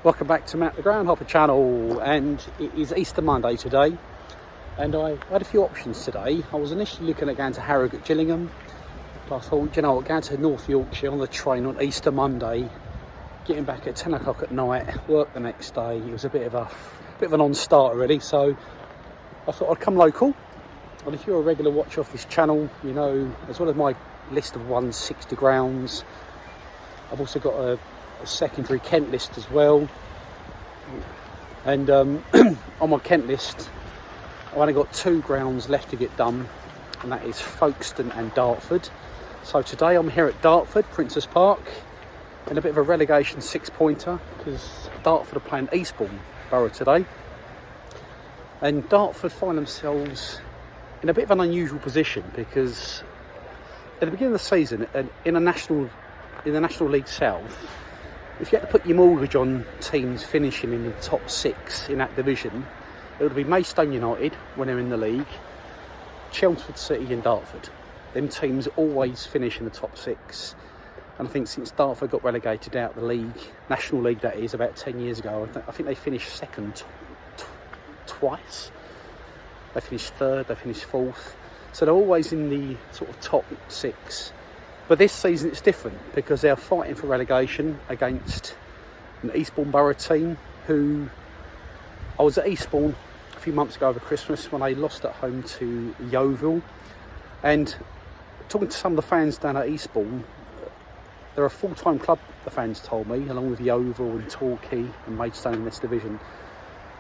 Welcome back to Matt the Groundhopper channel, and it is Easter Monday today, and I had a few options today. I was initially looking at going to Harrogate Gillingham, but I thought, you know what, going to North Yorkshire on the train on Easter Monday, getting back at 10 o'clock at night, work the next day, it was a bit of a non-starter really, so I thought I'd come local. And if you're a regular watcher of this channel, you know, as well as my list of 160 grounds, I've also got a secondary Kent list as well, and on my Kent list I've only got 2 grounds left to get done, and that is Folkestone and Dartford. So today I'm here at Dartford, Princes Park, in a bit of a relegation 6-pointer, because Dartford are playing Eastbourne Borough today, and Dartford find themselves in a bit of an unusual position, because at the beginning of the season in the National League South, if you had to put your mortgage on teams finishing in the top 6 in that division, it would be Maidstone United when they're in the league, Chelmsford City and Dartford. Them teams always finish in the top 6. And I think since Dartford got relegated out of the league, National League that is, about 10 years ago, I think they finished second twice. They finished third, they finished fourth. So they're always in the sort of top 6. But this season it's different, because they're fighting for relegation against an Eastbourne Borough team who... I was at Eastbourne a few months ago over Christmas when they lost at home to Yeovil, and talking to some of the fans down at Eastbourne, they're a full-time club, the fans told me, along with Yeovil and Torquay and Maidstone in this division. And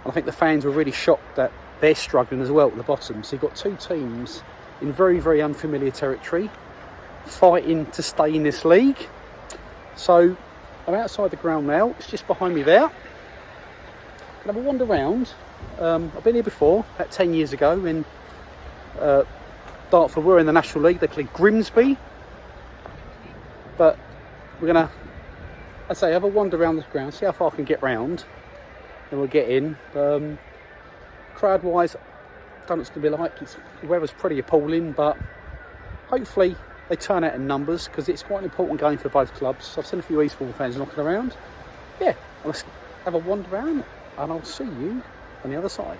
I think the fans were really shocked that they're struggling as well at the bottom. So you've got 2 teams in very, very unfamiliar territory, fighting to stay in this league. So I'm outside the ground now, it's just behind me there. I'll have a wander around. I've been here before, about 10 years ago, when Dartford were in the National League. They played Grimsby, but we're gonna, I'd say, have a wander around the ground, see how far I can get round, then we'll get in. Crowd wise, I don't know what it's going to be like. The weather's pretty appalling, but hopefully they turn out in numbers, because it's quite an important game for both clubs. I've seen a few Eastbourne fans knocking around. Yeah, let's have a wander around, and I'll see you on the other side.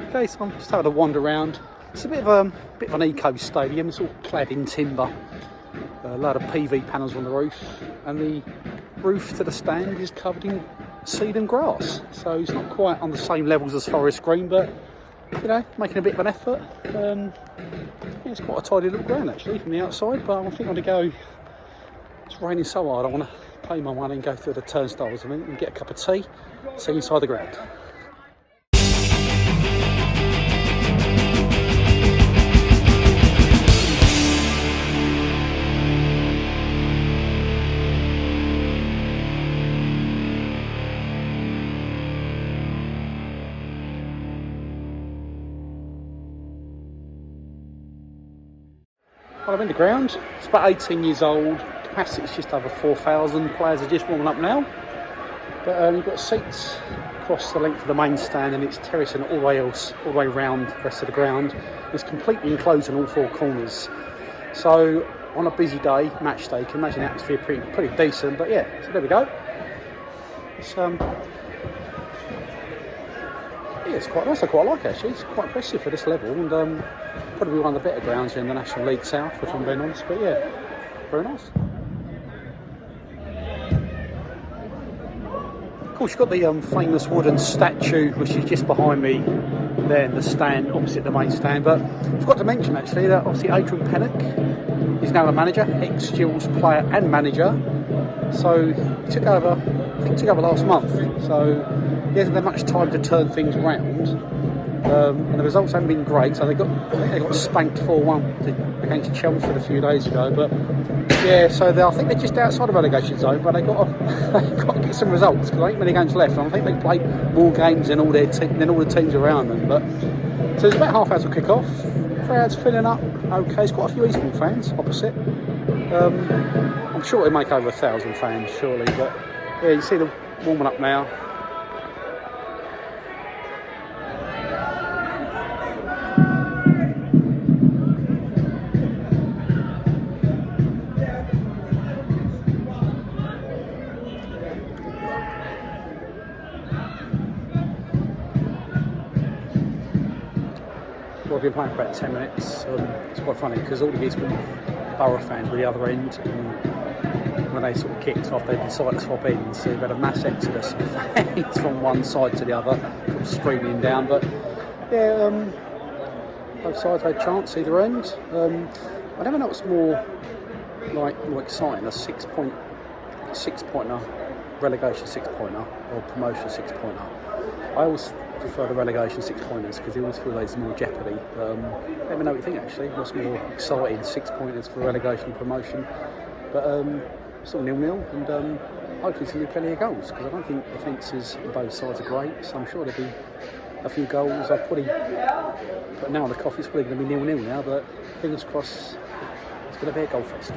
Okay, so I'm just having a wander around. It's a bit of an eco stadium. It's all clad in timber, a load of PV panels on the roof, and the roof to the stand is covered in seed and grass. So it's not quite on the same levels as Forest Green, but you know, making a bit of an effort. Yeah, it's quite a tidy little ground actually from the outside, but I think I'm going to go. It's raining so hard, I want to pay my money and go through the turnstiles and get a cup of tea, see inside the ground. Well, I'm in the ground. It's about 18 years old. Capacity is just over 4,000. Players are just warming up now. But you've got seats across the length of the main stand, and it's terracing all the way around the rest of the ground. It's completely enclosed on all 4 corners. So on a busy day, match day, you can imagine the atmosphere pretty decent. But yeah, so there we go. It's yeah, it's quite nice. I quite like it actually. It's quite impressive for this level, and probably one of the better grounds in the National League South, if I'm being honest. But yeah, very nice. Of course, you've got the famous wooden statue, which is just behind me there in the stand, opposite the main stand. But I forgot to mention actually that obviously Adrian Pennock is now the manager, ex-Gills player and manager. So he took over, I think he took over last month. So he hasn't had much time to turn things around, and the results haven't been great. So I think they got spanked 4-1 against Chelmsford a few days ago. But yeah, so I think they're just outside the relegation zone, but they got to get some results, because there ain't many games left. And I think they played more games than all the teams around them. But so it's about half hour to kick off. Crowd's filling up. Okay, there's quite a few Eastbourne fans opposite. I'm sure it'll make over 1,000 fans, surely. But yeah, you see them warming up now. I've been playing for about 10 minutes. It's quite funny because all the Eastbourne Borough fans were the other end, and when they sort of kicked off, they decided to swap in. So you've had a mass exodus of fans from one side to the other, sort of streaming down. But yeah, both sides had a chance either end. I never know what's more exciting: a six-pointer, relegation six-pointer, or promotion six-pointer. I always prefer the relegation six-pointers because they always feel like there's more jeopardy. Never know what you think actually. What's more exciting, six-pointers for relegation and promotion? But sort of 0-0, and hopefully there'll be plenty of goals because I don't think defences on both sides are great. So I'm sure there'll be a few goals. I've probably put now on the coffee. It's probably going to be 0-0 now, but fingers crossed it's going to be a goal fest.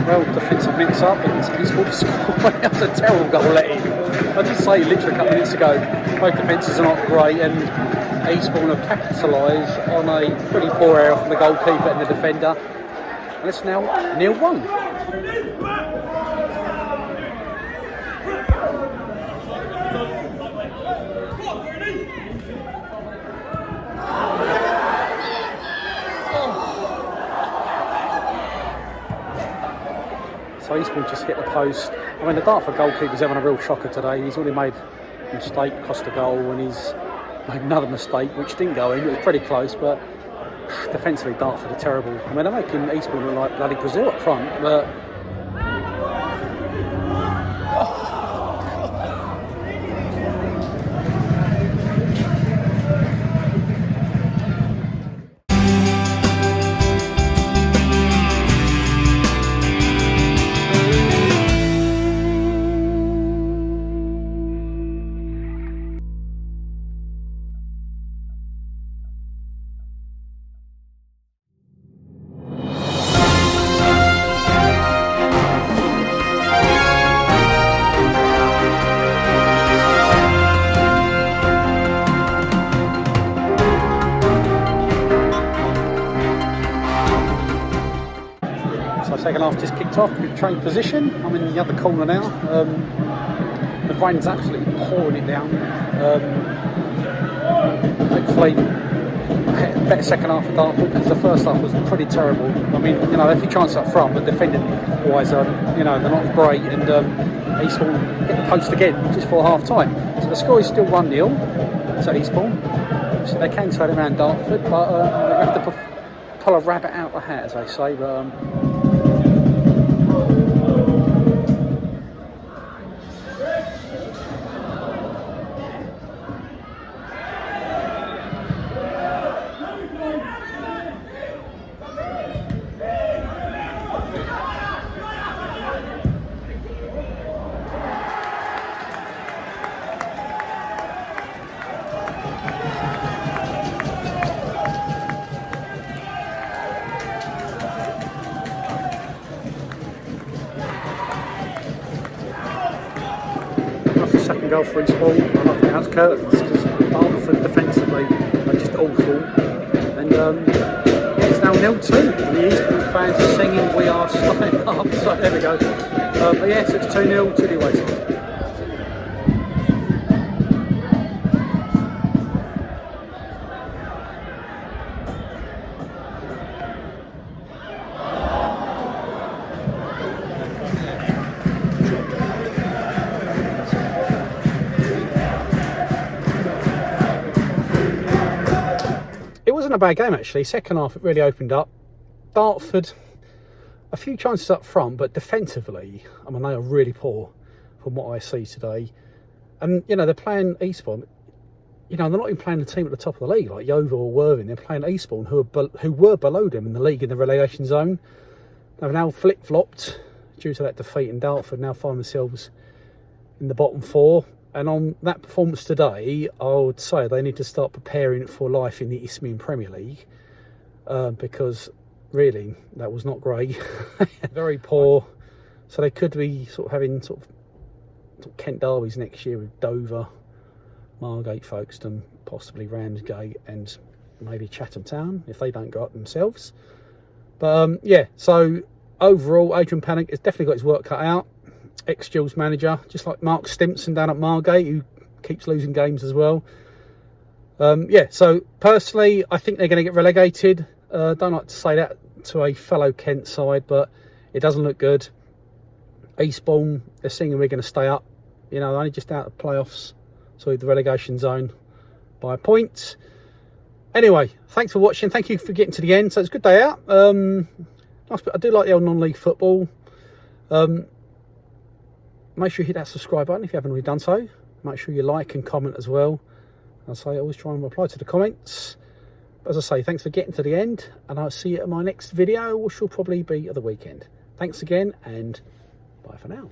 Well, defensive mix up and he's scored a score. That was a terrible goal let in. I did say literally a couple of minutes ago, both defences are not great and Eastbourne have capitalised on a pretty poor error from the goalkeeper and the defender. And it's now 0-1. So Eastbourne just hit the post. I mean, the Dartford goalkeeper's having a real shocker today. He's already made a mistake, cost a goal, and he's made another mistake, which didn't go in. It was pretty close, but defensively, Dartford are terrible. I mean, they're making Eastbourne look like bloody Brazil up front, but second half just kicked off. We've changed position. I'm in the other corner now. The rain's absolutely pouring it down. Hopefully, a better second half for Dartford because the first half was pretty terrible. I mean, you know, they had a few chances up front, but defending wise, you know, they're not great. And Eastbourne hit the post again just before half time. So the score is still 1-0 to Eastbourne. So they can turn around Dartford, but they have to pull a rabbit out the hat, as they say. But second goal for Eastbourne, and I think that's curtains because Dartford defensively are just awful. And it's now 0-2, and the Eastbourne fans are singing "We Are Staying Up." So there we go. But yes, it's 2-0 to the away side. Wasn't a bad game actually. Second half it really opened up. Dartford, a few chances up front, but defensively, I mean, they are really poor from what I see today. And you know, they're playing Eastbourne. You know, they're not even playing the team at the top of the league like Yeovil or Worthing. They're playing Eastbourne, who were below them in the league in the relegation zone. They've now flip-flopped due to that defeat, and Dartford now find themselves in the bottom four. And on that performance today, I would say they need to start preparing for life in the Isthmian Premier League because really that was not great. Very poor. So they could be sort of having sort of Kent derbies next year with Dover, Margate, Folkestone. possibly Ramsgate and maybe Chatham Town if they don't go up themselves. But yeah, so overall, Adrian Panic has definitely got his work cut out. Ex-Gills manager, just like Mark Stimpson down at Margate, who keeps losing games as well. Yeah, so personally, I think they're going to get relegated. Don't like to say that to a fellow Kent side, but it doesn't look good. Eastbourne, they're singing we're going to stay up. You know, they're only just out of the playoffs, so the relegation zone by a point. Anyway, thanks for watching. Thank you for getting to the end. So it's a good day out. Nice, but I do like the old non-league football. Make sure you hit that subscribe button if you haven't already done so. Make sure you like and comment as well. As I say, I always try and reply to the comments. But as I say, thanks for getting to the end, and I'll see you at my next video, which will probably be at the weekend. Thanks again, and bye for now.